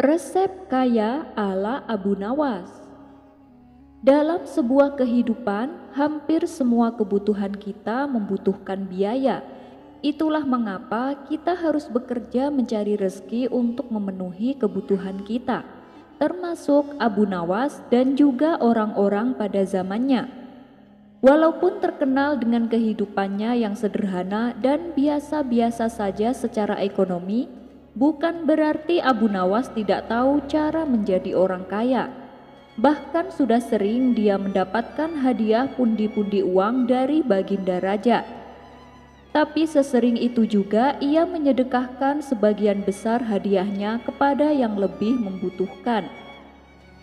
Resep kaya ala Abu Nawas. Dalam sebuah kehidupan, hampir semua kebutuhan kita membutuhkan biaya. Itulah mengapa kita harus bekerja mencari rezeki untuk memenuhi kebutuhan kita, termasuk Abu Nawas dan juga orang-orang pada zamannya. Walaupun terkenal dengan kehidupannya yang sederhana dan biasa-biasa saja secara ekonomi, bukan berarti Abu Nawas tidak tahu cara menjadi orang kaya. Bahkan sudah sering dia mendapatkan hadiah pundi-pundi uang dari Baginda Raja. Tapi sesering itu juga ia menyedekahkan sebagian besar hadiahnya kepada yang lebih membutuhkan.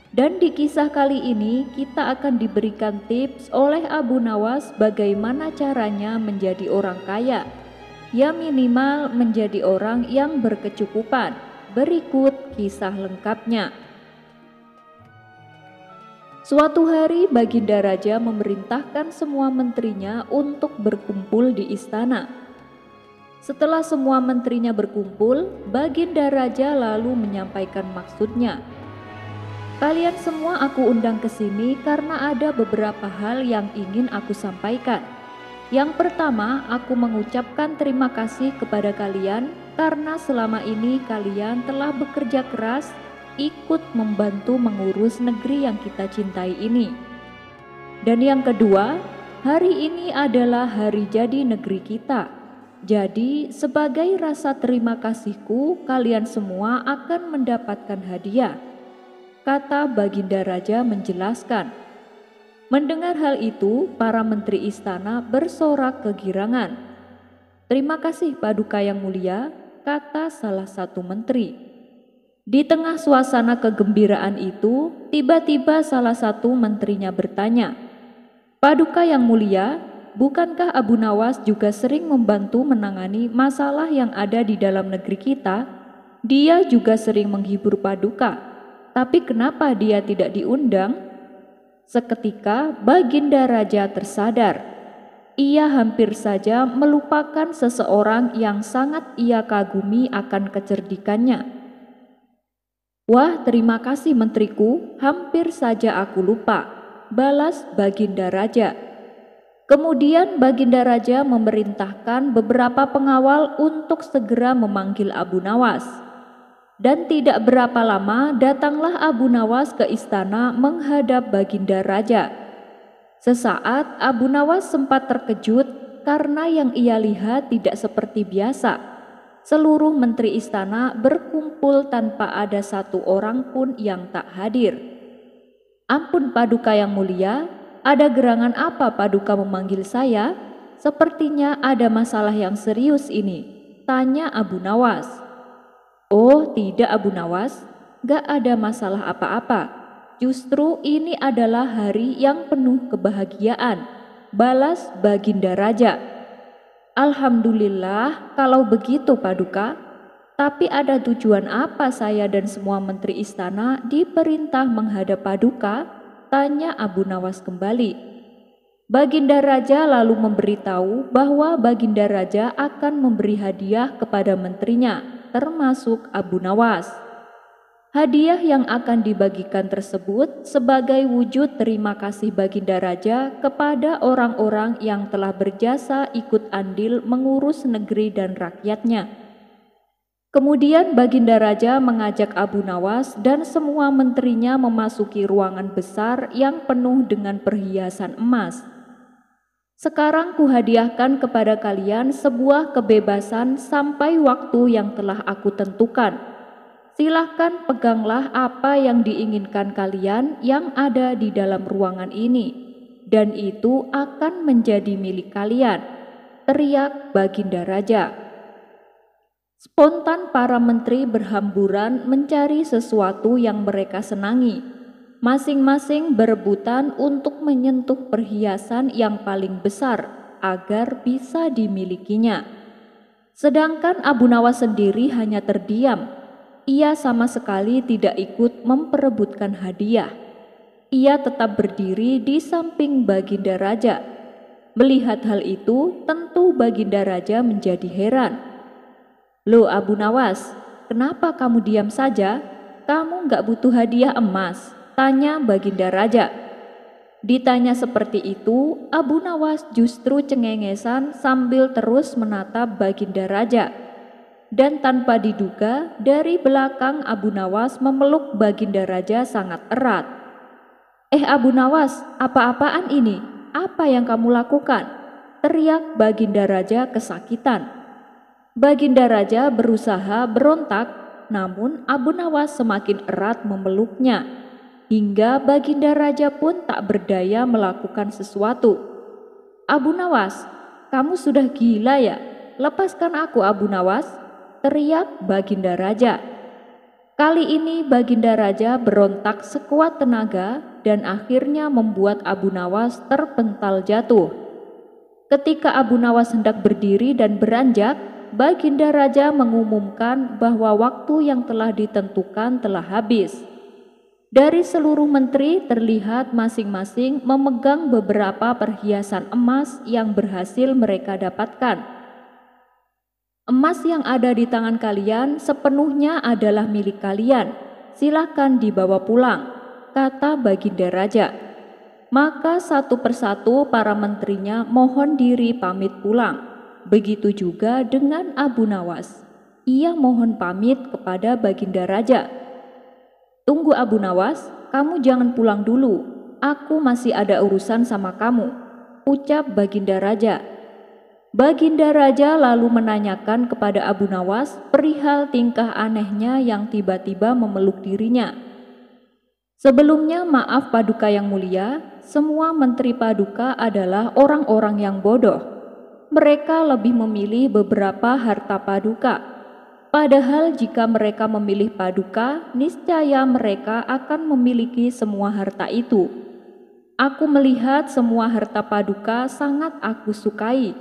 Dan di kisah kali ini kita akan diberikan tips oleh Abu Nawas bagaimana caranya menjadi orang kaya. Ya minimal menjadi orang yang berkecukupan. Berikut kisah lengkapnya. Suatu hari Baginda Raja memerintahkan semua menterinya untuk berkumpul di istana. Setelah semua menterinya berkumpul, Baginda Raja lalu menyampaikan maksudnya. Kalian semua aku undang ke sini karena ada beberapa hal yang ingin aku sampaikan. Yang pertama, aku mengucapkan terima kasih kepada kalian karena selama ini kalian telah bekerja keras ikut membantu mengurus negeri yang kita cintai ini. Dan yang kedua, hari ini adalah hari jadi negeri kita. Jadi, sebagai rasa terima kasihku, kalian semua akan mendapatkan hadiah, kata Baginda Raja menjelaskan. Mendengar hal itu, para menteri istana bersorak kegirangan. Terima kasih Paduka yang mulia, kata salah satu menteri. Di tengah suasana kegembiraan itu, tiba-tiba salah satu menterinya bertanya, Paduka yang mulia, bukankah Abu Nawas juga sering membantu menangani masalah yang ada di dalam negeri kita? Dia juga sering menghibur Paduka, tapi kenapa dia tidak diundang? Seketika Baginda Raja tersadar. Ia hampir saja melupakan seseorang yang sangat ia kagumi akan kecerdikannya. Wah, terima kasih menteriku, hampir saja aku lupa, balas Baginda Raja. Kemudian Baginda Raja memerintahkan beberapa pengawal untuk segera memanggil Abu Nawas. Dan tidak berapa lama datanglah Abu Nawas ke istana menghadap Baginda Raja. Sesaat Abu Nawas sempat terkejut karena yang ia lihat tidak seperti biasa. Seluruh menteri istana berkumpul tanpa ada satu orang pun yang tak hadir. Ampun Paduka yang mulia, ada gerangan apa Paduka memanggil saya? Sepertinya ada masalah yang serius ini, tanya Abu Nawas. Oh tidak Abu Nawas, gak ada masalah apa-apa. Justru ini adalah hari yang penuh kebahagiaan, balas Baginda Raja. Alhamdulillah kalau begitu Paduka, tapi ada tujuan apa saya dan semua menteri istana diperintah menghadap Paduka? Tanya Abu Nawas kembali. Baginda Raja lalu memberitahu bahwa Baginda Raja akan memberi hadiah kepada menterinya, termasuk Abu Nawas. Hadiah yang akan dibagikan tersebut sebagai wujud terima kasih Baginda Raja kepada orang-orang yang telah berjasa ikut andil mengurus negeri dan rakyatnya. Kemudian Baginda Raja mengajak Abu Nawas dan semua menterinya memasuki ruangan besar yang penuh dengan perhiasan emas. Sekarang kuhadiahkan kepada kalian sebuah kebebasan sampai waktu yang telah aku tentukan. Silahkan peganglah apa yang diinginkan kalian yang ada di dalam ruangan ini, dan itu akan menjadi milik kalian, teriak Baginda Raja. Spontan para menteri berhamburan mencari sesuatu yang mereka senangi. Masing-masing berebutan untuk menyentuh perhiasan yang paling besar agar bisa dimilikinya. Sedangkan Abu Nawas sendiri hanya terdiam. Ia sama sekali tidak ikut memperebutkan hadiah. Ia tetap berdiri di samping Baginda Raja. Melihat hal itu, tentu Baginda Raja menjadi heran. Loh Abu Nawas, kenapa kamu diam saja? kamu nggak butuh hadiah emas? Tanya Baginda Raja. Ditanya seperti itu, Abu Nawas justru cengengesan sambil terus menatap Baginda Raja. Dan tanpa diduga, dari belakang Abu Nawas memeluk Baginda Raja sangat erat. Abu Nawas, apa-apaan ini? Apa yang kamu lakukan? Teriak Baginda Raja kesakitan. Baginda Raja berusaha berontak, namun Abu Nawas semakin erat memeluknya, hingga Baginda Raja pun tak berdaya melakukan sesuatu. Abu Nawas, kamu sudah gila ya? Lepaskan aku, Abu Nawas, teriak Baginda Raja. Kali ini Baginda Raja berontak sekuat tenaga dan akhirnya membuat Abu Nawas terpental jatuh. Ketika Abu Nawas hendak berdiri dan beranjak, Baginda Raja mengumumkan bahwa waktu yang telah ditentukan telah habis. Dari seluruh menteri terlihat masing-masing memegang beberapa perhiasan emas yang berhasil mereka dapatkan. Emas yang ada di tangan kalian sepenuhnya adalah milik kalian. Silakan dibawa pulang, kata Baginda Raja. Maka satu persatu para menterinya mohon diri pamit pulang. Begitu juga dengan Abu Nawas. Ia mohon pamit kepada Baginda Raja. Tunggu Abu Nawas, kamu jangan pulang dulu. Aku masih ada urusan sama kamu, ucap Baginda Raja. Baginda Raja lalu menanyakan kepada Abu Nawas perihal tingkah anehnya yang tiba-tiba memeluk dirinya. Sebelumnya, maaf Paduka yang mulia, semua menteri Paduka adalah orang-orang yang bodoh. Mereka lebih memilih beberapa harta Paduka. Padahal jika mereka memilih Paduka, niscaya mereka akan memiliki semua harta itu. Aku melihat semua harta Paduka sangat aku sukai,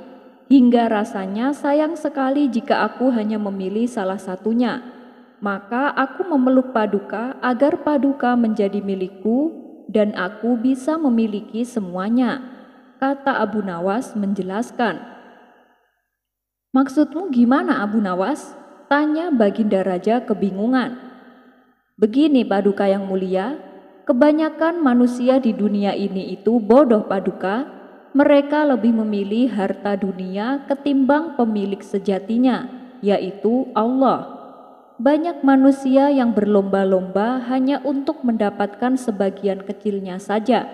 hingga rasanya sayang sekali jika aku hanya memilih salah satunya. Maka aku memeluk Paduka agar Paduka menjadi milikku dan aku bisa memiliki semuanya, kata Abu Nawas menjelaskan. Maksudmu gimana Abu Nawas? Tanya Baginda Raja kebingungan. Begini Paduka yang mulia, kebanyakan manusia di dunia ini itu bodoh Paduka. Mereka lebih memilih harta dunia ketimbang pemilik sejatinya, yaitu Allah. Banyak manusia yang berlomba-lomba hanya untuk mendapatkan sebagian kecilnya saja.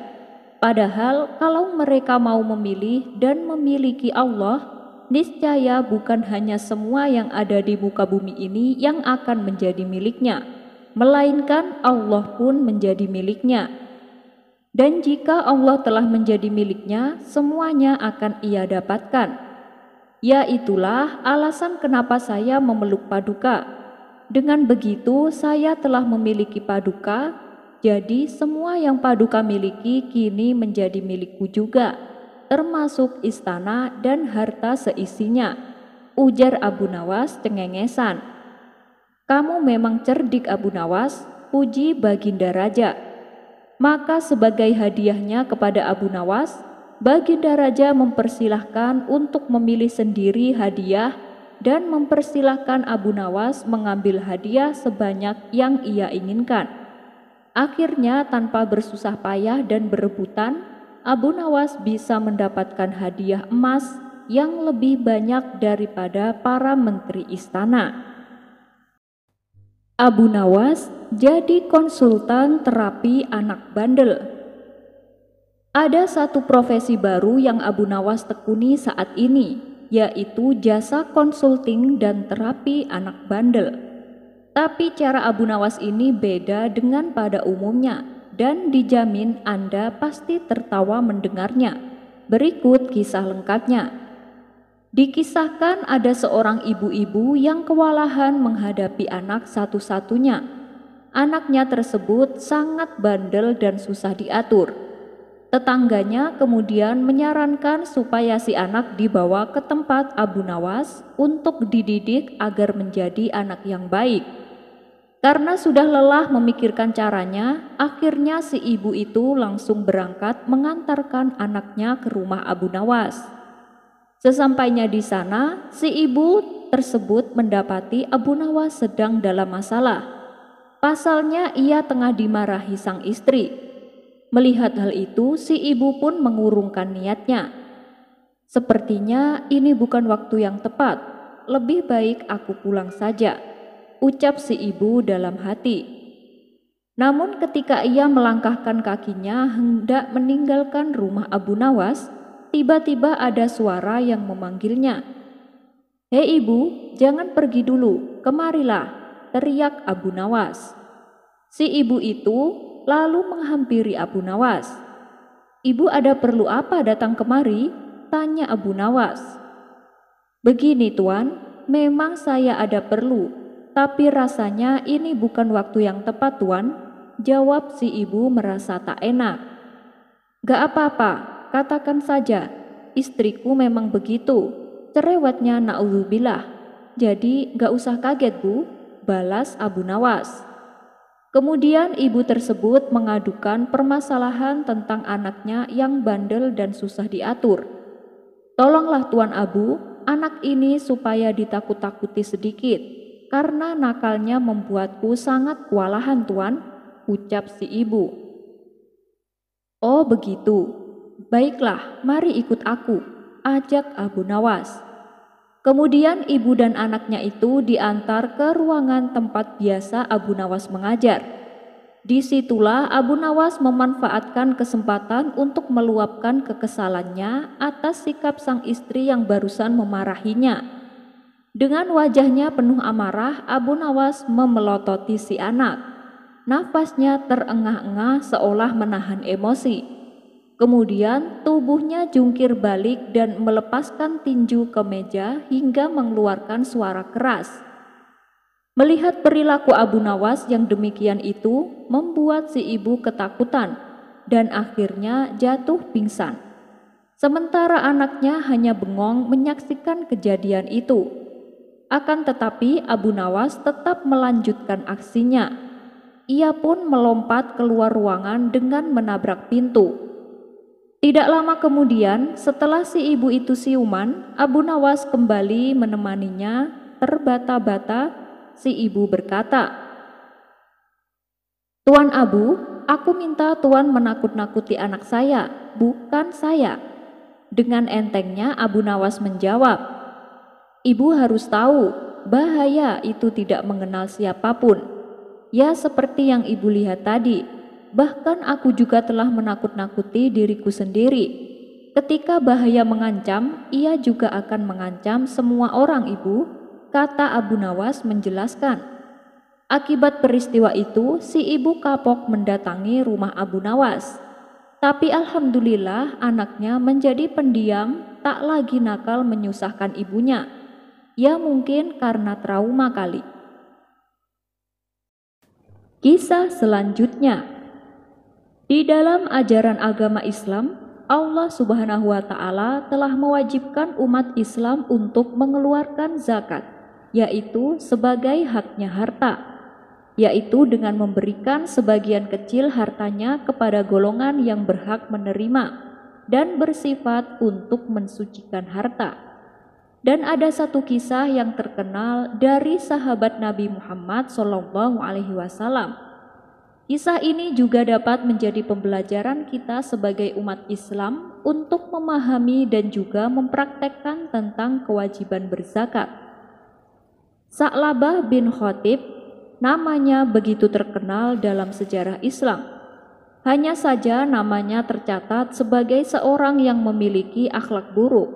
Padahal kalau mereka mau memilih dan memiliki Allah, niscaya bukan hanya semua yang ada di muka bumi ini yang akan menjadi miliknya, melainkan Allah pun menjadi miliknya. Dan jika Allah telah menjadi miliknya, semuanya akan ia dapatkan. Ya itulah alasan kenapa saya memeluk Paduka. Dengan begitu saya telah memiliki Paduka, jadi semua yang Paduka miliki kini menjadi milikku juga, termasuk istana dan harta seisinya, ujar Abu Nawas cengengesan. Kamu memang cerdik Abu Nawas, puji Baginda Raja. Maka sebagai hadiahnya kepada Abu Nawas, Baginda Raja mempersilahkan untuk memilih sendiri hadiah dan mempersilahkan Abu Nawas mengambil hadiah sebanyak yang ia inginkan. Akhirnya tanpa bersusah payah dan berebutan, Abu Nawas bisa mendapatkan hadiah emas yang lebih banyak daripada para menteri istana. Abu Nawas jadi konsultan terapi anak bandel. Ada satu profesi baru yang Abu Nawas tekuni saat ini, yaitu jasa konsulting dan terapi anak bandel. Tapi cara Abu Nawas ini beda dengan pada umumnya dan dijamin Anda pasti tertawa mendengarnya. Berikut kisah lengkapnya. Dikisahkan ada seorang ibu-ibu yang kewalahan menghadapi anak satu-satunya. Anaknya tersebut sangat bandel dan susah diatur. Tetangganya kemudian menyarankan supaya si anak dibawa ke tempat Abu Nawas untuk dididik agar menjadi anak yang baik. Karena sudah lelah memikirkan caranya, akhirnya si ibu itu langsung berangkat mengantarkan anaknya ke rumah Abu Nawas. Sesampainya di sana, si ibu tersebut mendapati Abu Nawas sedang dalam masalah. Pasalnya ia tengah dimarahi sang istri. Melihat hal itu, si ibu pun mengurungkan niatnya. "Sepertinya ini bukan waktu yang tepat. Lebih baik aku pulang saja," ucap si ibu dalam hati. Namun ketika ia melangkahkan kakinya hendak meninggalkan rumah Abu Nawas, tiba-tiba ada suara yang memanggilnya. "Hei ibu, jangan pergi dulu, kemarilah," teriak Abu Nawas. Si ibu itu lalu menghampiri Abu Nawas. "Ibu ada perlu apa datang kemari?" tanya Abu Nawas. "Begini tuan, memang saya ada perlu, tapi rasanya ini bukan waktu yang tepat tuan," jawab si ibu merasa tak enak. "Gak apa-apa, katakan saja, istriku memang begitu," cerewetnya na'udzubillah. "Jadi gak usah kaget bu," balas Abu Nawas. Kemudian ibu tersebut mengadukan permasalahan tentang anaknya yang bandel dan susah diatur. "Tolonglah Tuan Abu, anak ini supaya ditakut-takuti sedikit, karena nakalnya membuatku sangat kewalahan tuan," ucap si ibu. "Oh begitu, baiklah mari ikut aku," ajak Abu Nawas. Kemudian ibu dan anaknya itu diantar ke ruangan tempat biasa Abu Nawas mengajar. Disitulah Abu Nawas memanfaatkan kesempatan untuk meluapkan kekesalannya atas sikap sang istri yang barusan memarahinya. Dengan wajahnya penuh amarah, Abu Nawas memelototi si anak. Nafasnya terengah-engah seolah menahan emosi. Kemudian tubuhnya jungkir balik dan melepaskan tinju ke meja hingga mengeluarkan suara keras. Melihat perilaku Abu Nawas yang demikian itu membuat si ibu ketakutan dan akhirnya jatuh pingsan. Sementara anaknya hanya bengong menyaksikan kejadian itu. Akan tetapi Abu Nawas tetap melanjutkan aksinya. Ia pun melompat keluar ruangan dengan menabrak pintu. Tidak lama kemudian, setelah si ibu itu siuman, Abu Nawas kembali menemaninya. Terbata-bata, si ibu berkata, "Tuan Abu, aku minta tuan menakut-nakuti anak saya, bukan saya." Dengan entengnya Abu Nawas menjawab, "Ibu harus tahu, bahaya itu tidak mengenal siapapun. Ya seperti yang ibu lihat tadi. Bahkan aku juga telah menakut-nakuti diriku sendiri. Ketika bahaya mengancam, ia juga akan mengancam semua orang ibu," kata Abu Nawas menjelaskan. Akibat peristiwa itu, si ibu kapok mendatangi rumah Abu Nawas. Tapi alhamdulillah anaknya menjadi pendiam, tak lagi nakal menyusahkan ibunya. Ya mungkin karena trauma kali. Kisah selanjutnya. Di dalam ajaran agama Islam, Allah Subhanahu wa Ta'ala telah mewajibkan umat Islam untuk mengeluarkan zakat, yaitu sebagai haknya harta, yaitu dengan memberikan sebagian kecil hartanya kepada golongan yang berhak menerima dan bersifat untuk mensucikan harta. Dan ada satu kisah yang terkenal dari sahabat Nabi Muhammad SAW. Kisah ini juga dapat menjadi pembelajaran kita sebagai umat Islam untuk memahami dan juga mempraktekkan tentang kewajiban berzakat. Sa'labah bin Khatib namanya begitu terkenal dalam sejarah Islam. Hanya saja namanya tercatat sebagai seorang yang memiliki akhlak buruk.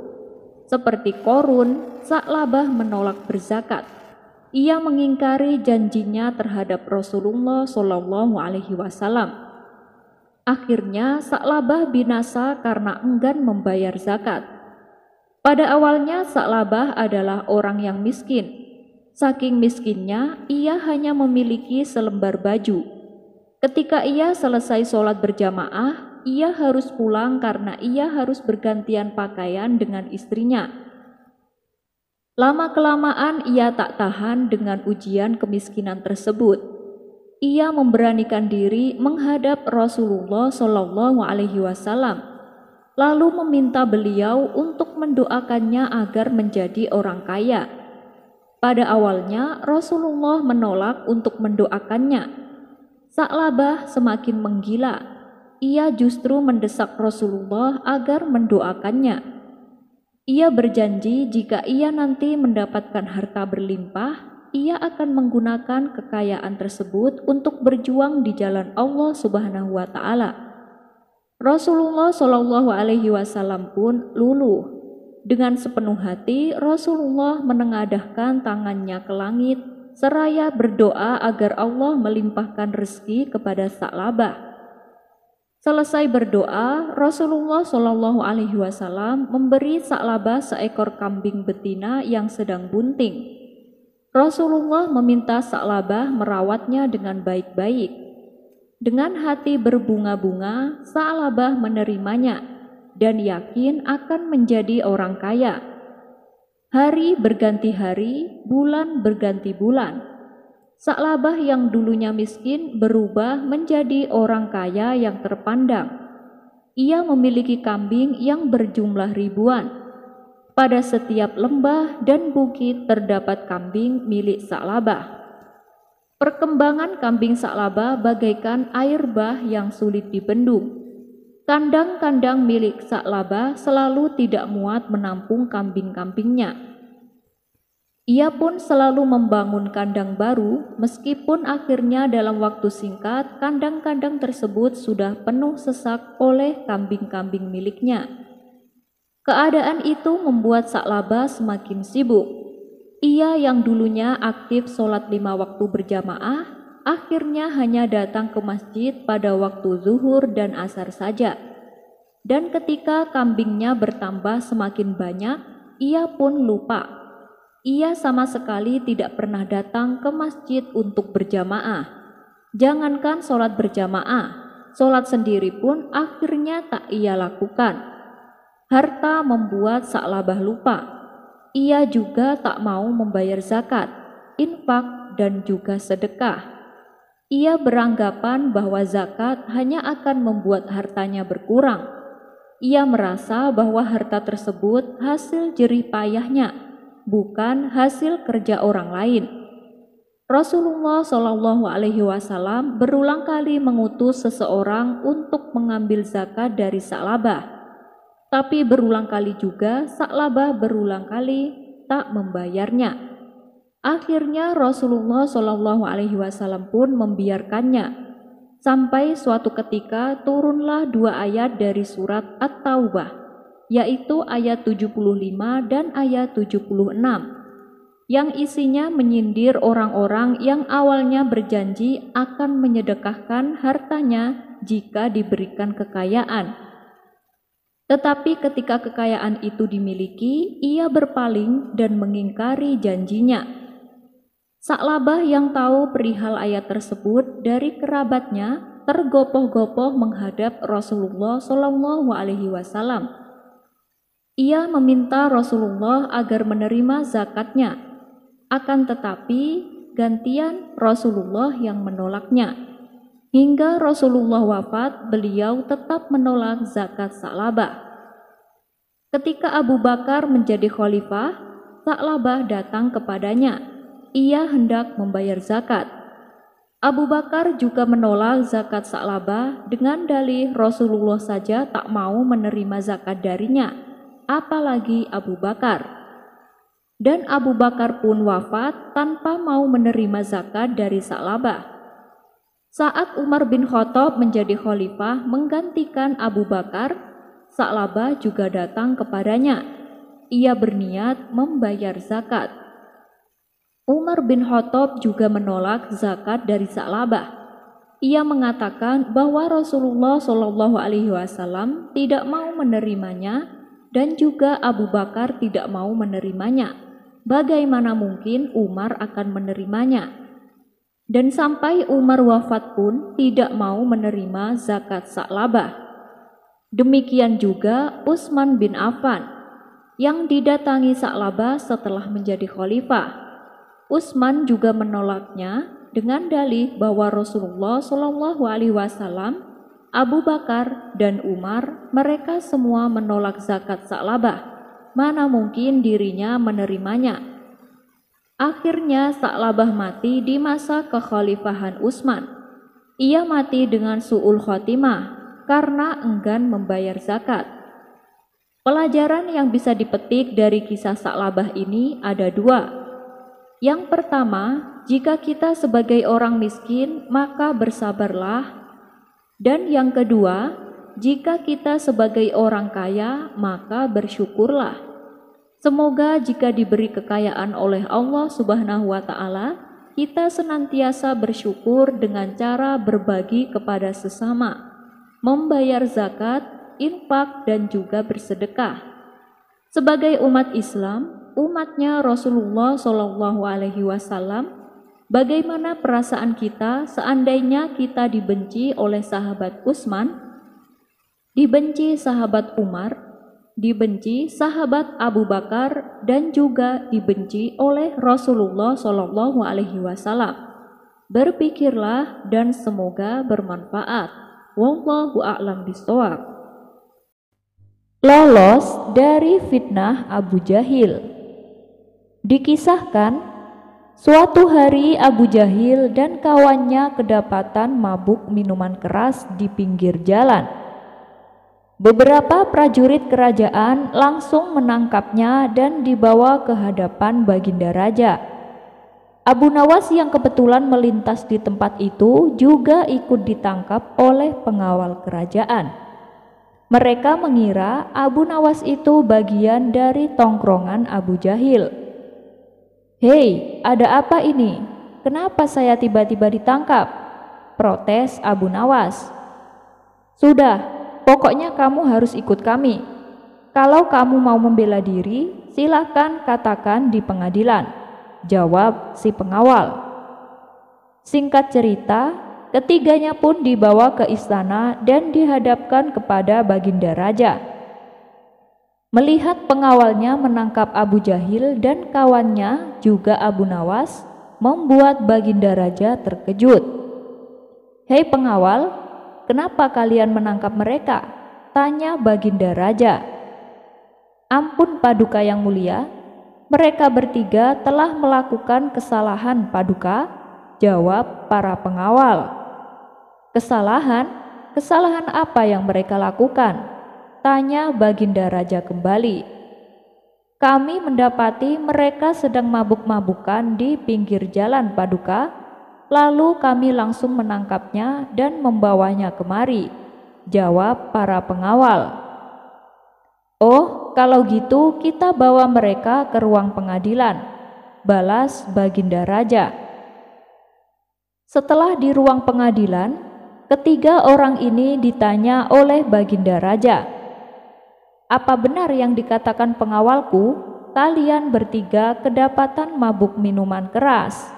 Seperti Qorun, Sa'labah menolak berzakat. Ia mengingkari janjinya terhadap Rasulullah SAW. Akhirnya Sa'labah binasa karena enggan membayar zakat. Pada awalnya Sa'labah adalah orang yang miskin. Saking miskinnya, ia hanya memiliki selembar baju. Ketika ia selesai sholat berjamaah, ia harus pulang karena ia harus bergantian pakaian dengan istrinya. Lama-kelamaan ia tak tahan dengan ujian kemiskinan tersebut. Ia memberanikan diri menghadap Rasulullah SAW, lalu meminta beliau untuk mendoakannya agar menjadi orang kaya. Pada awalnya Rasulullah menolak untuk mendoakannya. Sa'labah semakin menggila. Ia justru mendesak Rasulullah agar mendoakannya. Ia berjanji jika ia nanti mendapatkan harta berlimpah, ia akan menggunakan kekayaan tersebut untuk berjuang di jalan Allah Subhanahu wa Ta'ala. Rasulullah Shallallahu Alaihi Wasallam pun luluh. Dengan sepenuh hati, Rasulullah menengadahkan tangannya ke langit seraya berdoa agar Allah melimpahkan rezeki kepada Sa'labah. Selesai berdoa, Rasulullah Shallallahu Alaihi Wasallam memberi Sa'labah seekor kambing betina yang sedang bunting. Rasulullah meminta Sa'labah merawatnya dengan baik-baik. Dengan hati berbunga-bunga, Sa'labah menerimanya dan yakin akan menjadi orang kaya. Hari berganti hari, bulan berganti bulan. Sa'labah yang dulunya miskin berubah menjadi orang kaya yang terpandang. Ia memiliki kambing yang berjumlah ribuan. Pada setiap lembah dan bukit terdapat kambing milik Sa'labah. Perkembangan kambing Sa'labah bagaikan air bah yang sulit dibendung. Kandang-kandang milik Sa'labah selalu tidak muat menampung kambing-kambingnya. Ia pun selalu membangun kandang baru, meskipun akhirnya dalam waktu singkat kandang-kandang tersebut sudah penuh sesak oleh kambing-kambing miliknya. Keadaan itu membuat Sa'labah semakin sibuk. Ia yang dulunya aktif sholat 5 waktu berjamaah, akhirnya hanya datang ke masjid pada waktu zuhur dan asar saja. Dan ketika kambingnya bertambah semakin banyak, ia pun lupa. Ia sama sekali tidak pernah datang ke masjid untuk berjamaah. Jangankan sholat berjamaah, sholat sendiri pun akhirnya tak ia lakukan. Harta membuat Sa'labah lupa. Ia juga tak mau membayar zakat, infak, dan juga sedekah. Ia beranggapan bahwa zakat hanya akan membuat hartanya berkurang. Ia merasa bahwa harta tersebut hasil jerih payahnya, bukan hasil kerja orang lain. Rasulullah Shallallahu Alaihi Wasallam berulang kali mengutus seseorang untuk mengambil zakat dari Sa'labah, tapi berulang kali juga Sa'labah berulang kali tak membayarnya. Akhirnya Rasulullah Shallallahu Alaihi Wasallam pun membiarkannya. Sampai suatu ketika turunlah 2 ayat dari surat At-Taubah, yaitu ayat 75 dan ayat 76, yang isinya menyindir orang-orang yang awalnya berjanji akan menyedekahkan hartanya jika diberikan kekayaan. Tetapi ketika kekayaan itu dimiliki, ia berpaling dan mengingkari janjinya. Sa'labah yang tahu perihal ayat tersebut dari kerabatnya tergopoh-gopoh menghadap Rasulullah Shallallahu Alaihi Wasallam. Ia meminta Rasulullah agar menerima zakatnya, akan tetapi gantian Rasulullah yang menolaknya. Hingga Rasulullah wafat, beliau tetap menolak zakat Sa'labah. Ketika Abu Bakar menjadi khalifah, Sa'labah datang kepadanya. Ia hendak membayar zakat. Abu Bakar juga menolak zakat Sa'labah dengan dalih Rasulullah saja tak mau menerima zakat darinya, apalagi Abu Bakar. Dan Abu Bakar pun wafat tanpa mau menerima zakat dari Sa'labah. Saat Umar bin Khattab menjadi khalifah menggantikan Abu Bakar, Sa'labah juga datang kepadanya. Ia berniat membayar zakat. Umar bin Khattab juga menolak zakat dari Sa'labah. Ia mengatakan bahwa Rasulullah Shallallahu Alaihi Wasallam tidak mau menerimanya dan juga Abu Bakar tidak mau menerimanya. Bagaimana mungkin Umar akan menerimanya? Dan sampai Umar wafat pun tidak mau menerima zakat Sa'labah. Demikian juga Utsman bin Affan yang didatangi Sa'labah setelah menjadi khalifah. Utsman juga menolaknya dengan dalih bahwa Rasulullah Shallallahu Alaihi Wasallam, Abu Bakar, dan Umar mereka semua menolak zakat Sa'labah. Mana mungkin dirinya menerimanya? Akhirnya Sa'labah mati di masa kekhalifahan Utsman. Ia mati dengan su'ul khotimah karena enggan membayar zakat. Pelajaran yang bisa dipetik dari kisah Sa'labah ini ada dua. Yang pertama, jika kita sebagai orang miskin, maka bersabarlah. Dan yang kedua, jika kita sebagai orang kaya, maka bersyukurlah. Semoga jika diberi kekayaan oleh Allah Subhanahu wa Ta'ala, kita senantiasa bersyukur dengan cara berbagi kepada sesama, membayar zakat, infak, dan juga bersedekah. Sebagai umat Islam, umatnya Rasulullah SAW, bagaimana perasaan kita seandainya kita dibenci oleh sahabat Utsman, dibenci sahabat Umar, dibenci sahabat Abu Bakar, dan juga dibenci oleh Rasulullah SAW? Berpikirlah dan semoga bermanfaat. Wallahu a'lam bishawab. Lolos dari fitnah Abu Jahil. Dikisahkan, suatu hari Abu Jahil dan kawannya kedapatan mabuk minuman keras di pinggir jalan. Beberapa prajurit kerajaan langsung menangkapnya dan dibawa ke hadapan Baginda Raja. Abu Nawas yang kebetulan melintas di tempat itu juga ikut ditangkap oleh pengawal kerajaan. Mereka mengira Abu Nawas itu bagian dari tongkrongan Abu Jahil. "Hei, ada apa ini? Kenapa saya tiba-tiba ditangkap?" protes Abu Nawas. "Sudah, pokoknya kamu harus ikut kami. Kalau kamu mau membela diri, silakan katakan di pengadilan," jawab si pengawal. Singkat cerita, ketiganya pun dibawa ke istana dan dihadapkan kepada Baginda Raja. Melihat pengawalnya menangkap Abu Jahil dan kawannya juga Abu Nawas, membuat Baginda Raja terkejut. "Hei pengawal, kenapa kalian menangkap mereka?" tanya Baginda Raja. "Ampun Paduka yang mulia, mereka bertiga telah melakukan kesalahan Paduka," jawab para pengawal. "Kesalahan? Kesalahan apa yang mereka lakukan?" tanya Baginda Raja kembali. "Kami mendapati mereka sedang mabuk-mabukan di pinggir jalan Paduka, lalu kami langsung menangkapnya dan membawanya kemari," jawab para pengawal. "Oh, kalau gitu kita bawa mereka ke ruang pengadilan," balas Baginda Raja. Setelah di ruang pengadilan, ketiga orang ini ditanya oleh Baginda Raja. "Apa benar yang dikatakan pengawalku, kalian bertiga kedapatan mabuk minuman keras?"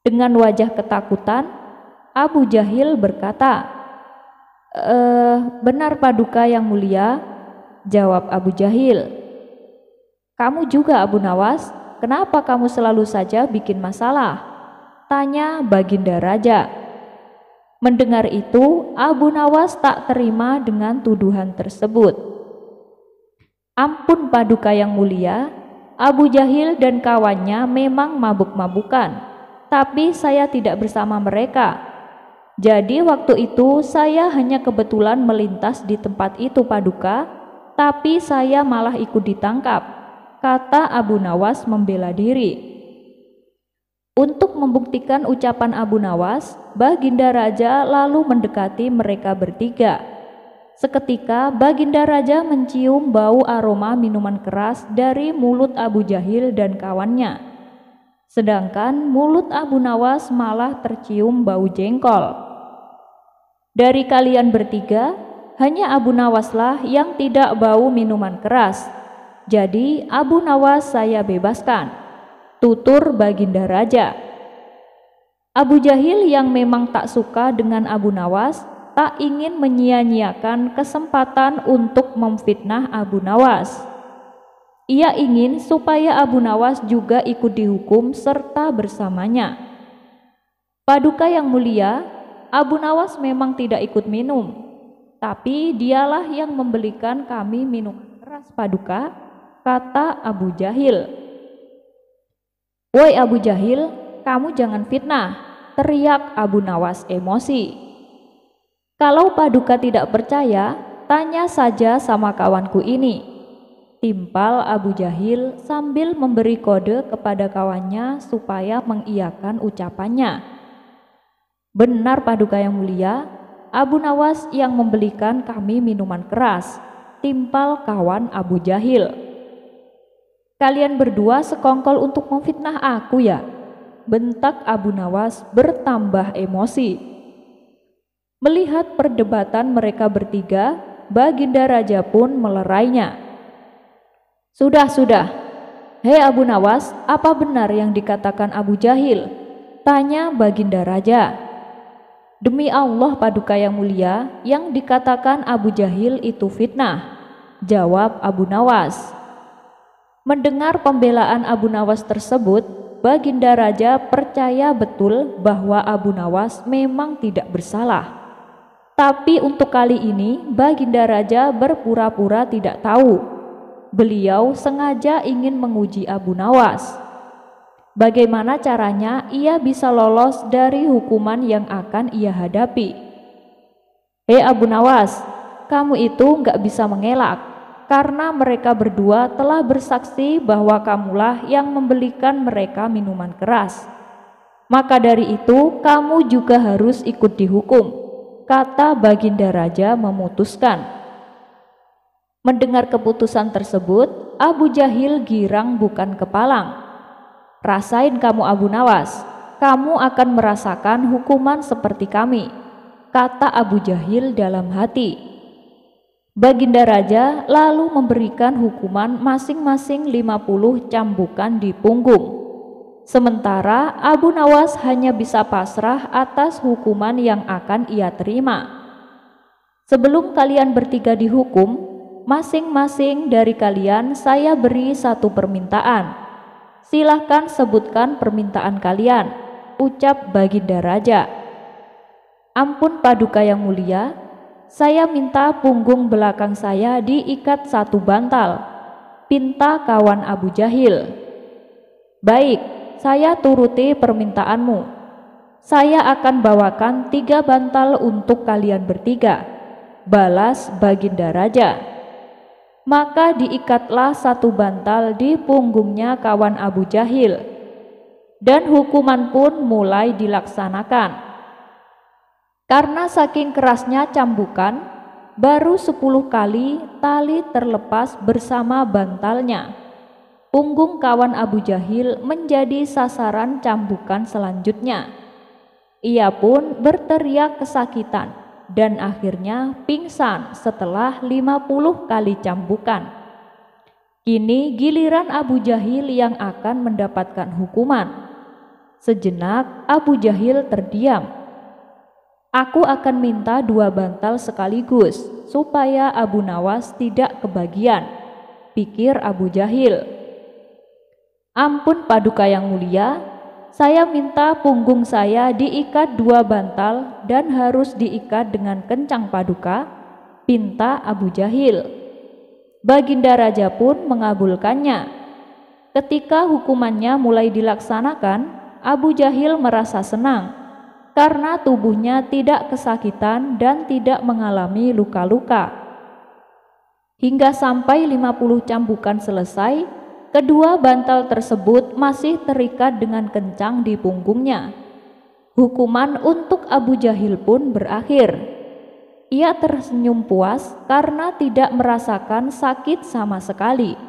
Dengan wajah ketakutan, Abu Jahil berkata, "Benar Paduka yang mulia," jawab Abu Jahil. "Kamu juga Abu Nawas, kenapa kamu selalu saja bikin masalah?" tanya Baginda Raja. Mendengar itu, Abu Nawas tak terima dengan tuduhan tersebut. "Ampun Paduka yang mulia, Abu Jahil dan kawannya memang mabuk-mabukan, tapi saya tidak bersama mereka. Jadi waktu itu saya hanya kebetulan melintas di tempat itu Paduka, tapi saya malah ikut ditangkap," kata Abu Nawas membela diri. Untuk membuktikan ucapan Abu Nawas, Baginda Raja lalu mendekati mereka bertiga. Seketika Baginda Raja mencium bau aroma minuman keras dari mulut Abu Jahil dan kawannya. Sedangkan mulut Abu Nawas malah tercium bau jengkol. "Dari kalian bertiga, hanya Abu Nawaslah yang tidak bau minuman keras. Jadi Abu Nawas saya bebaskan," tutur Baginda Raja. Abu Jahil yang memang tak suka dengan Abu Nawas, tak ingin menyia-nyiakan kesempatan untuk memfitnah Abu Nawas. Ia ingin supaya Abu Nawas juga ikut dihukum serta bersamanya. "Paduka yang mulia, Abu Nawas memang tidak ikut minum, tapi dialah yang membelikan kami minuman keras Paduka," kata Abu Jahil. "Woi Abu Jahil, kamu jangan fitnah," teriak Abu Nawas emosi. "Kalau Paduka tidak percaya, tanya saja sama kawanku ini," timpal Abu Jahil sambil memberi kode kepada kawannya supaya mengiyakan ucapannya. "Benar Paduka yang mulia, Abu Nawas yang membelikan kami minuman keras," timpal kawan Abu Jahil. "Kalian berdua sekongkol untuk memfitnah aku ya?" bentak Abu Nawas bertambah emosi. Melihat perdebatan mereka bertiga, Baginda Raja pun melerainya. Sudah. Hei Abu Nawas, apa benar yang dikatakan Abu Jahil?" tanya Baginda Raja. "Demi Allah Paduka yang mulia, yang dikatakan Abu Jahil itu fitnah," jawab Abu Nawas. Mendengar pembelaan Abu Nawas tersebut, Baginda Raja percaya betul bahwa Abu Nawas memang tidak bersalah. Tapi untuk kali ini Baginda Raja berpura-pura tidak tahu. Beliau sengaja ingin menguji Abu Nawas. Bagaimana caranya ia bisa lolos dari hukuman yang akan ia hadapi. "Hei Abu Nawas, kamu itu gak bisa mengelak, karena mereka berdua telah bersaksi bahwa kamulah yang membelikan mereka minuman keras. Maka dari itu kamu juga harus ikut dihukum," kata Baginda Raja memutuskan. Mendengar keputusan tersebut, Abu Jahil girang bukan kepalang. "Rasain kamu Abu Nawas, kamu akan merasakan hukuman seperti kami," kata Abu Jahil dalam hati. Baginda Raja lalu memberikan hukuman masing-masing 50 cambukan di punggung. Sementara Abu Nawas hanya bisa pasrah atas hukuman yang akan ia terima. "Sebelum kalian bertiga dihukum, masing-masing dari kalian saya beri satu permintaan. Silahkan sebutkan permintaan kalian," ucap Baginda Raja. "Ampun Paduka yang mulia, saya minta punggung belakang saya diikat satu bantal," pinta kawan Abu Jahil. "Baik, saya turuti permintaanmu. Saya akan bawakan 3 bantal untuk kalian bertiga," balas Baginda Raja. Maka diikatlah satu bantal di punggungnya kawan Abu Jahil, dan hukuman pun mulai dilaksanakan. Karena saking kerasnya cambukan, baru 10 kali tali terlepas bersama bantalnya. Punggung kawan Abu Jahil menjadi sasaran cambukan selanjutnya. Ia pun berteriak kesakitan dan akhirnya pingsan setelah 50 kali cambukan. Kini giliran Abu Jahil yang akan mendapatkan hukuman. Sejenak Abu Jahil terdiam. "Aku akan minta 2 bantal sekaligus supaya Abu Nawas tidak kebagian," pikir Abu Jahil. "Ampun Paduka yang mulia, saya minta punggung saya diikat 2 bantal dan harus diikat dengan kencang Paduka," pinta Abu Jahil. Baginda Raja pun mengabulkannya. Ketika hukumannya mulai dilaksanakan, Abu Jahil merasa senang karena tubuhnya tidak kesakitan dan tidak mengalami luka-luka. Hingga sampai 50 cambukan selesai, kedua bantal tersebut masih terikat dengan kencang di punggungnya. Hukuman untuk Abu Jahil pun berakhir. Ia tersenyum puas karena tidak merasakan sakit sama sekali.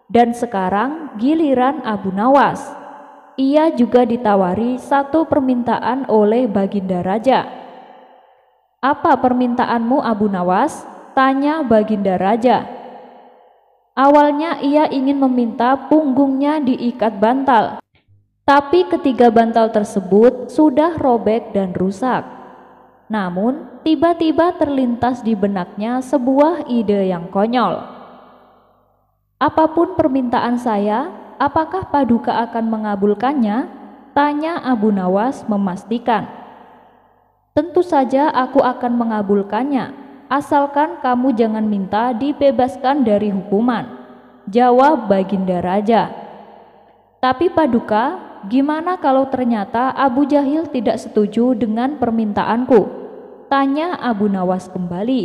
Dan sekarang giliran Abu Nawas. Ia juga ditawari satu permintaan oleh Baginda Raja. "Apa permintaanmu Abu Nawas?" tanya Baginda Raja. Awalnya ia ingin meminta punggungnya diikat bantal, tapi ketiga bantal tersebut sudah robek dan rusak. Namun tiba-tiba terlintas di benaknya sebuah ide yang konyol. "Apapun permintaan saya, apakah Paduka akan mengabulkannya?" tanya Abu Nawas memastikan. "Tentu saja aku akan mengabulkannya, asalkan kamu jangan minta dibebaskan dari hukuman," jawab Baginda Raja. Tapi Paduka, gimana kalau ternyata Abu Jahil tidak setuju dengan permintaanku? Tanya Abu Nawas kembali.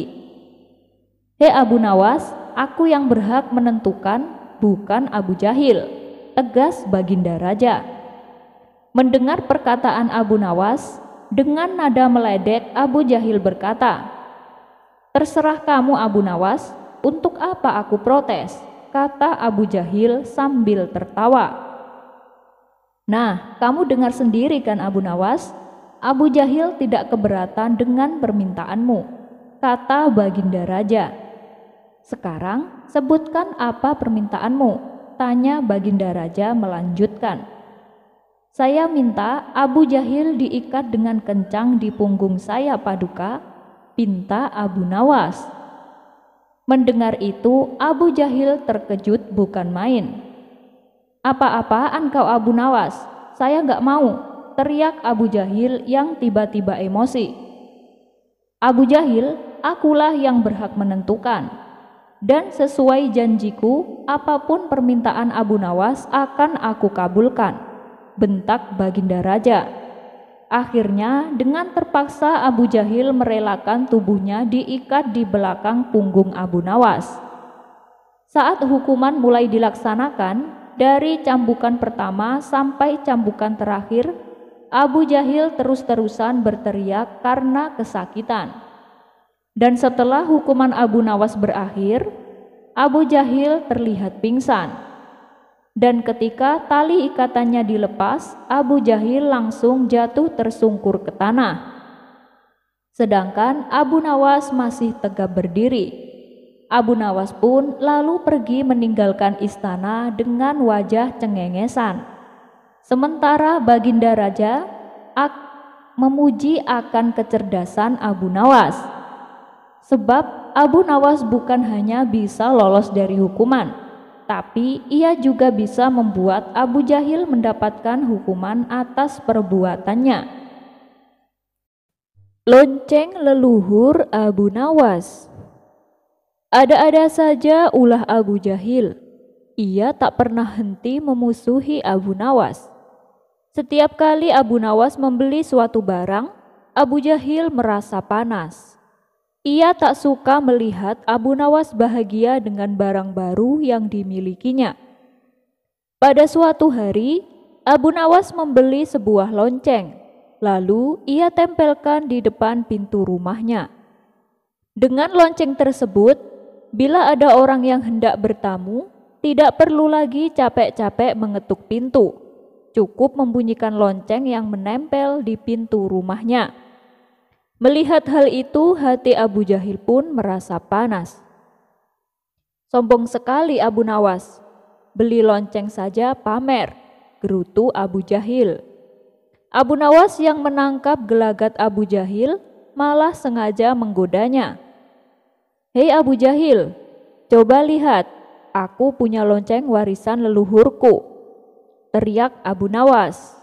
Hei Abu Nawas, aku yang berhak menentukan, bukan Abu Jahil, tegas Baginda Raja. Mendengar perkataan Abu Nawas, dengan nada meledek Abu Jahil berkata, terserah kamu Abu Nawas, untuk apa aku protes? Kata Abu Jahil sambil tertawa. Nah, kamu dengar sendiri kan Abu Nawas, Abu Jahil tidak keberatan dengan permintaanmu, kata Baginda Raja. Sekarang sebutkan apa permintaanmu, tanya Baginda Raja melanjutkan. Saya minta Abu Jahil diikat dengan kencang di punggung saya Paduka, pinta Abu Nawas. Mendengar itu Abu Jahil terkejut bukan main. Apa-apaan kau Abu Nawas? Saya gak mau, teriak Abu Jahil yang tiba-tiba emosi. Abu Jahil, akulah yang berhak menentukan. Dan sesuai janjiku, apapun permintaan Abu Nawas akan aku kabulkan, bentak Baginda Raja. Akhirnya dengan terpaksa Abu Jahil merelakan tubuhnya diikat di belakang punggung Abu Nawas. Saat hukuman mulai dilaksanakan, dari cambukan pertama sampai cambukan terakhir, Abu Jahil terus-terusan berteriak karena kesakitan. Dan setelah hukuman Abu Nawas berakhir, Abu Jahil terlihat pingsan. Dan ketika tali ikatannya dilepas, Abu Jahil langsung jatuh tersungkur ke tanah. Sedangkan Abu Nawas masih tegap berdiri. Abu Nawas pun lalu pergi meninggalkan istana dengan wajah cengengesan. Sementara Baginda Raja memuji akan kecerdasan Abu Nawas. Sebab Abu Nawas bukan hanya bisa lolos dari hukuman, tapi ia juga bisa membuat Abu Jahil mendapatkan hukuman atas perbuatannya. Lonceng leluhur Abu Nawas. Ada-ada saja ulah Abu Jahil. Ia tak pernah henti memusuhi Abu Nawas. Setiap kali Abu Nawas membeli suatu barang, Abu Jahil merasa panas. Ia tak suka melihat Abu Nawas bahagia dengan barang baru yang dimilikinya. Pada suatu hari, Abu Nawas membeli sebuah lonceng, lalu ia tempelkan di depan pintu rumahnya. Dengan lonceng tersebut, bila ada orang yang hendak bertamu, tidak perlu lagi capek-capek mengetuk pintu. Cukup membunyikan lonceng yang menempel di pintu rumahnya. Melihat hal itu, hati Abu Jahil pun merasa panas. Sombong sekali Abu Nawas, beli lonceng saja pamer, gerutu Abu Jahil. Abu Nawas yang menangkap gelagat Abu Jahil malah sengaja menggodanya. Hei Abu Jahil, coba lihat, aku punya lonceng warisan leluhurku, teriak Abu Nawas.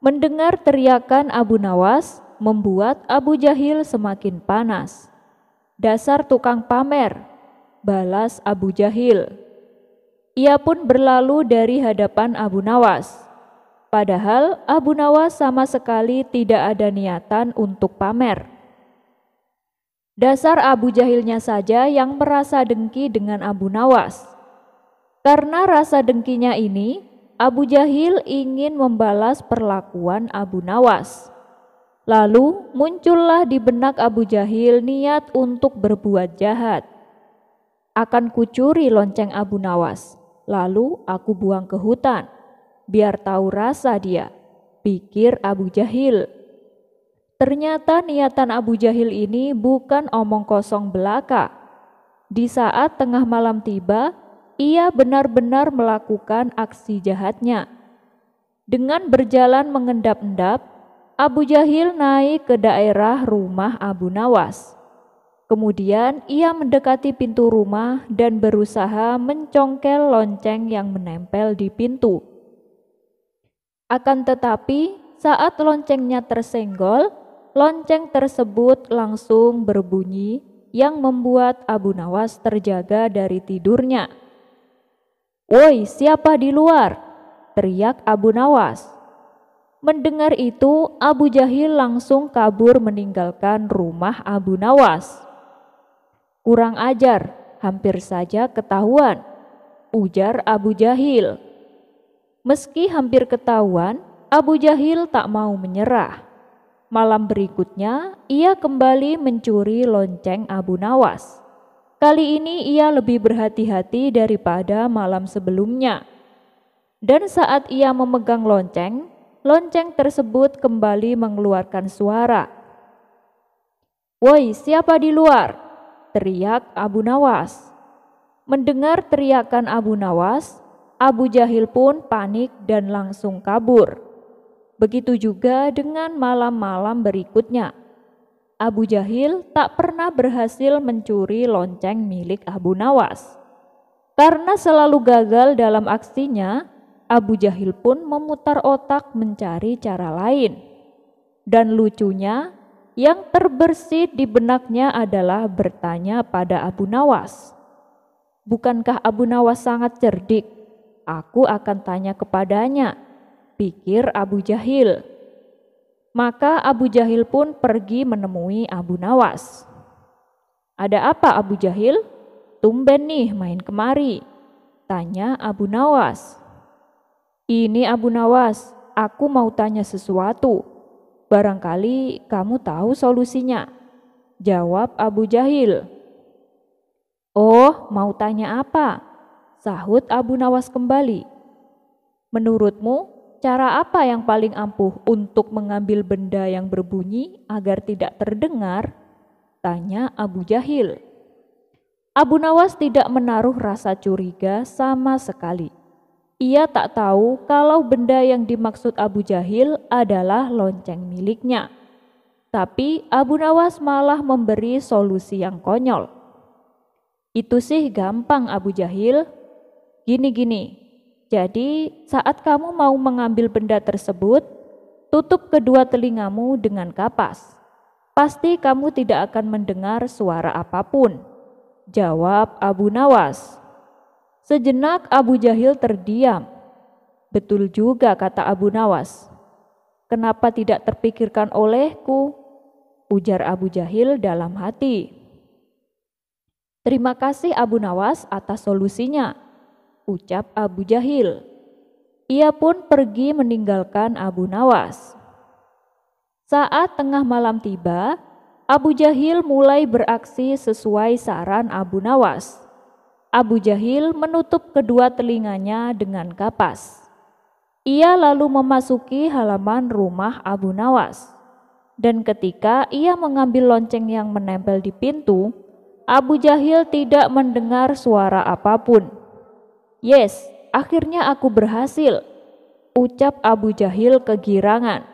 Mendengar teriakan Abu Nawas membuat Abu Jahil semakin panas. Dasar tukang pamer, balas Abu Jahil. Ia pun berlalu dari hadapan Abu Nawas. Padahal Abu Nawas sama sekali tidak ada niatan untuk pamer. Dasar Abu Jahilnya saja yang merasa dengki dengan Abu Nawas. Karena rasa dengkinya ini, Abu Jahil ingin membalas perlakuan Abu Nawas. Lalu muncullah di benak Abu Jahil niat untuk berbuat jahat. Akan kucuri lonceng Abu Nawas, lalu aku buang ke hutan, biar tahu rasa dia, pikir Abu Jahil. Ternyata niatan Abu Jahil ini bukan omong kosong belaka. Di saat tengah malam tiba, ia benar-benar melakukan aksi jahatnya. Dengan berjalan mengendap-endap, Abu Jahil naik ke daerah rumah Abu Nawas. Kemudian ia mendekati pintu rumah dan berusaha mencongkel lonceng yang menempel di pintu. Akan tetapi, saat loncengnya tersenggol, lonceng tersebut langsung berbunyi yang membuat Abu Nawas terjaga dari tidurnya. Woi, siapa di luar? teriak Abu Nawas. Mendengar itu, Abu Jahil langsung kabur meninggalkan rumah Abu Nawas. Kurang ajar, hampir saja ketahuan, ujar Abu Jahil. Meski hampir ketahuan, Abu Jahil tak mau menyerah. Malam berikutnya, ia kembali mencuri lonceng Abu Nawas. Kali ini ia lebih berhati-hati daripada malam sebelumnya. Dan saat ia memegang lonceng, lonceng tersebut kembali mengeluarkan suara. "Woi, siapa di luar?" teriak Abu Nawas. Mendengar teriakan Abu Nawas, Abu Jahil pun panik dan langsung kabur. Begitu juga dengan malam-malam berikutnya. Abu Jahil tak pernah berhasil mencuri lonceng milik Abu Nawas. Karena selalu gagal dalam aksinya, Abu Jahil pun memutar otak mencari cara lain. Dan lucunya, yang terbersit di benaknya adalah bertanya pada Abu Nawas. "Bukankah Abu Nawas sangat cerdik? Aku akan tanya kepadanya," pikir Abu Jahil. Maka Abu Jahil pun pergi menemui Abu Nawas. "Ada apa Abu Jahil? Tumben nih main kemari," tanya Abu Nawas. "Ini Abu Nawas, aku mau tanya sesuatu. Barangkali kamu tahu solusinya," jawab Abu Jahil. "Oh, mau tanya apa?" sahut Abu Nawas kembali. "Menurutmu, cara apa yang paling ampuh untuk mengambil benda yang berbunyi agar tidak terdengar?" tanya Abu Jahil. Abu Nawas tidak menaruh rasa curiga sama sekali. Ia tak tahu kalau benda yang dimaksud Abu Jahil adalah lonceng miliknya. Tapi Abu Nawas malah memberi solusi yang konyol. "Itu sih gampang Abu Jahil. Gini-gini, jadi saat kamu mau mengambil benda tersebut, tutup kedua telingamu dengan kapas. Pasti kamu tidak akan mendengar suara apapun," jawab Abu Nawas. Sejenak Abu Jahil terdiam. "Betul juga," kata Abu Nawas. "Kenapa tidak terpikirkan olehku?" ujar Abu Jahil dalam hati. "Terima kasih Abu Nawas atas solusinya," ucap Abu Jahil. Ia pun pergi meninggalkan Abu Nawas. Saat tengah malam tiba, Abu Jahil mulai beraksi sesuai saran Abu Nawas. Abu Jahil menutup kedua telinganya dengan kapas. Ia lalu memasuki halaman rumah Abu Nawas. Dan ketika ia mengambil lonceng yang menempel di pintu, Abu Jahil tidak mendengar suara apapun. "Yes, akhirnya aku berhasil," ucap Abu Jahil kegirangan.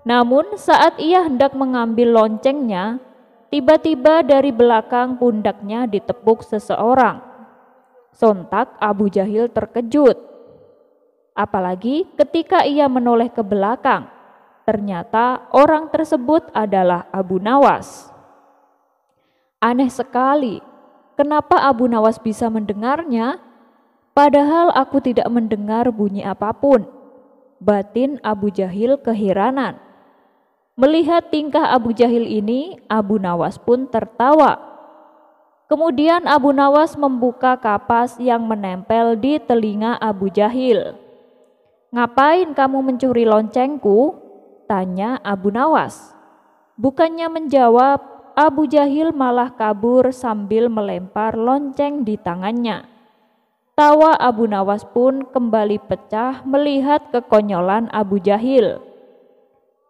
Namun saat ia hendak mengambil loncengnya, tiba-tiba dari belakang pundaknya ditepuk seseorang. Sontak Abu Jahil terkejut. Apalagi ketika ia menoleh ke belakang, ternyata orang tersebut adalah Abu Nawas. Aneh sekali, kenapa Abu Nawas bisa mendengarnya? Padahal aku tidak mendengar bunyi apapun. Batin Abu Jahil keheranan. Melihat tingkah Abu Jahil ini, Abu Nawas pun tertawa. Kemudian Abu Nawas membuka kapas yang menempel di telinga Abu Jahil. "Ngapain kamu mencuri loncengku?" tanya Abu Nawas. Bukannya menjawab, Abu Jahil malah kabur sambil melempar lonceng di tangannya. Tawa Abu Nawas pun kembali pecah melihat kekonyolan Abu Jahil.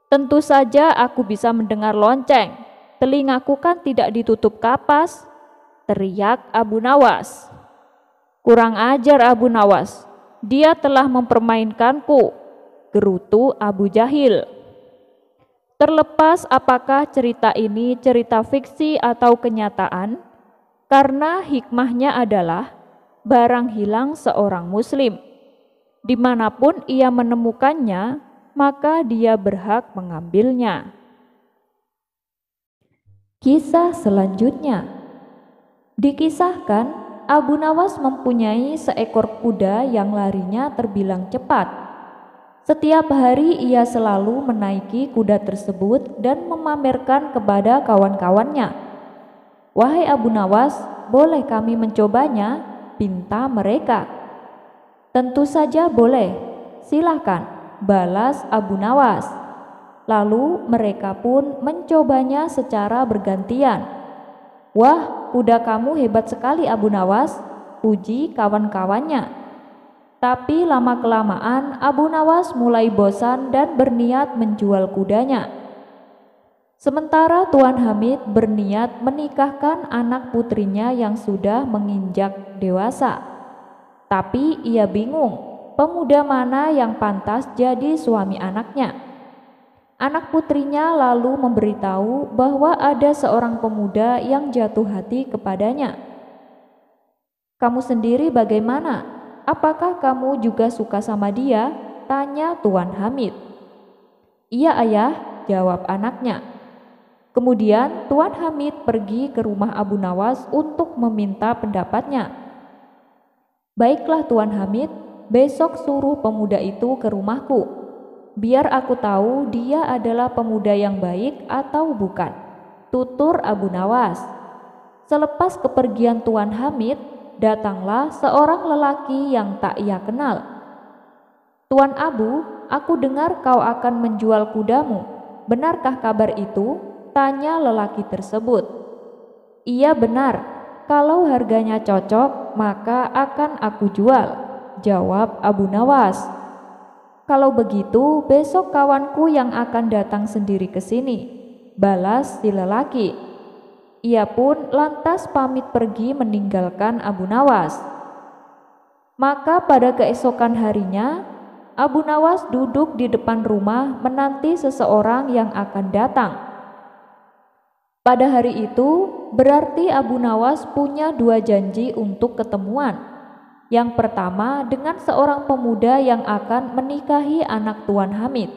"Tentu saja aku bisa mendengar lonceng. Telingaku kan tidak ditutup kapas," teriak Abu Nawas. "Kurang ajar Abu Nawas, dia telah mempermainkanku," gerutu Abu Jahil. Terlepas apakah cerita ini cerita fiksi atau kenyataan, karena hikmahnya adalah barang hilang seorang muslim. Dimanapun ia menemukannya, maka dia berhak mengambilnya. Kisah selanjutnya. Dikisahkan Abu Nawas mempunyai seekor kuda yang larinya terbilang cepat. Setiap hari ia selalu menaiki kuda tersebut dan memamerkan kepada kawan-kawannya. "Wahai Abu Nawas, boleh kami mencobanya?" pinta mereka. "Tentu saja boleh, silahkan," balas Abu Nawas. Lalu mereka pun mencobanya secara bergantian. "Wah, kuda kamu hebat sekali Abu Nawas," puji kawan-kawannya. Tapi lama-kelamaan Abu Nawas mulai bosan dan berniat menjual kudanya. Sementara Tuan Hamid berniat menikahkan anak putrinya yang sudah menginjak dewasa. Tapi ia bingung, pemuda mana yang pantas jadi suami anaknya. Anak putrinya lalu memberitahu bahwa ada seorang pemuda yang jatuh hati kepadanya. "Kamu sendiri bagaimana? Apakah kamu juga suka sama dia?" tanya Tuan Hamid. "Iya ayah," jawab anaknya. Kemudian Tuan Hamid pergi ke rumah Abu Nawas untuk meminta pendapatnya. "Baiklah Tuan Hamid, besok suruh pemuda itu ke rumahku, biar aku tahu dia adalah pemuda yang baik atau bukan," tutur Abu Nawas. Selepas kepergian Tuan Hamid, datanglah seorang lelaki yang tak ia kenal. "Tuan Abu, aku dengar kau akan menjual kudamu. Benarkah kabar itu?" tanya lelaki tersebut. "Iya benar, kalau harganya cocok maka akan aku jual," jawab Abu Nawas. "Kalau begitu besok kawanku yang akan datang sendiri ke sini," balas si lelaki. Ia pun lantas pamit pergi meninggalkan Abu Nawas. Maka pada keesokan harinya, Abu Nawas duduk di depan rumah menanti seseorang yang akan datang. Pada hari itu berarti Abu Nawas punya dua janji untuk ketemuan. Yang pertama dengan seorang pemuda yang akan menikahi anak Tuan Hamid,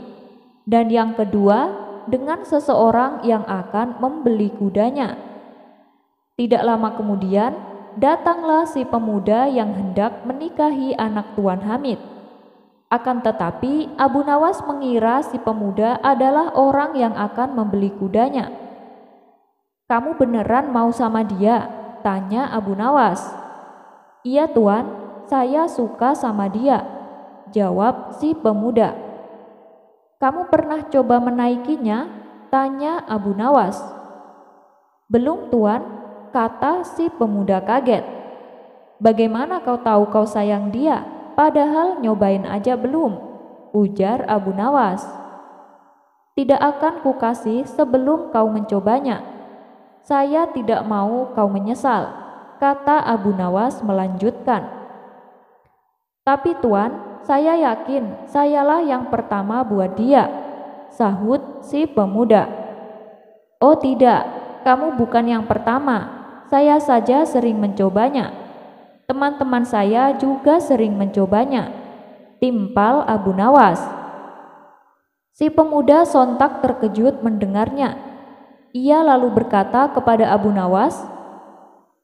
dan yang kedua dengan seseorang yang akan membeli kudanya. Tidak lama kemudian, datanglah si pemuda yang hendak menikahi anak Tuan Hamid. Akan tetapi Abu Nawas mengira si pemuda adalah orang yang akan membeli kudanya. "Kamu beneran mau sama dia?" tanya Abu Nawas. "Iya Tuan, saya suka sama dia," jawab si pemuda. "Kamu pernah coba menaikinya?" tanya Abu Nawas. "Belum Tuan," kata si pemuda kaget. "Bagaimana kau tahu kau sayang dia, padahal nyobain aja belum?" ujar Abu Nawas. "Tidak akan kukasih sebelum kau mencobanya. Saya tidak mau kau menyesal," kata Abu Nawas melanjutkan. "Tapi Tuan, saya yakin sayalah yang pertama buat dia," sahut si pemuda. "Oh tidak, kamu bukan yang pertama. Saya saja sering mencobanya. Teman-teman saya juga sering mencobanya," timpal Abu Nawas. Si pemuda sontak terkejut mendengarnya. Ia lalu berkata kepada Abu Nawas,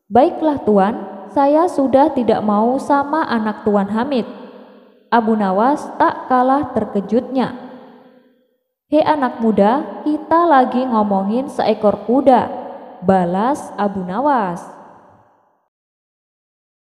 "Baiklah Tuan, saya sudah tidak mau sama anak Tuan Hamid." Abu Nawas tak kalah terkejutnya. "Hei anak muda, kita lagi ngomongin seekor kuda," balas Abu Nawas.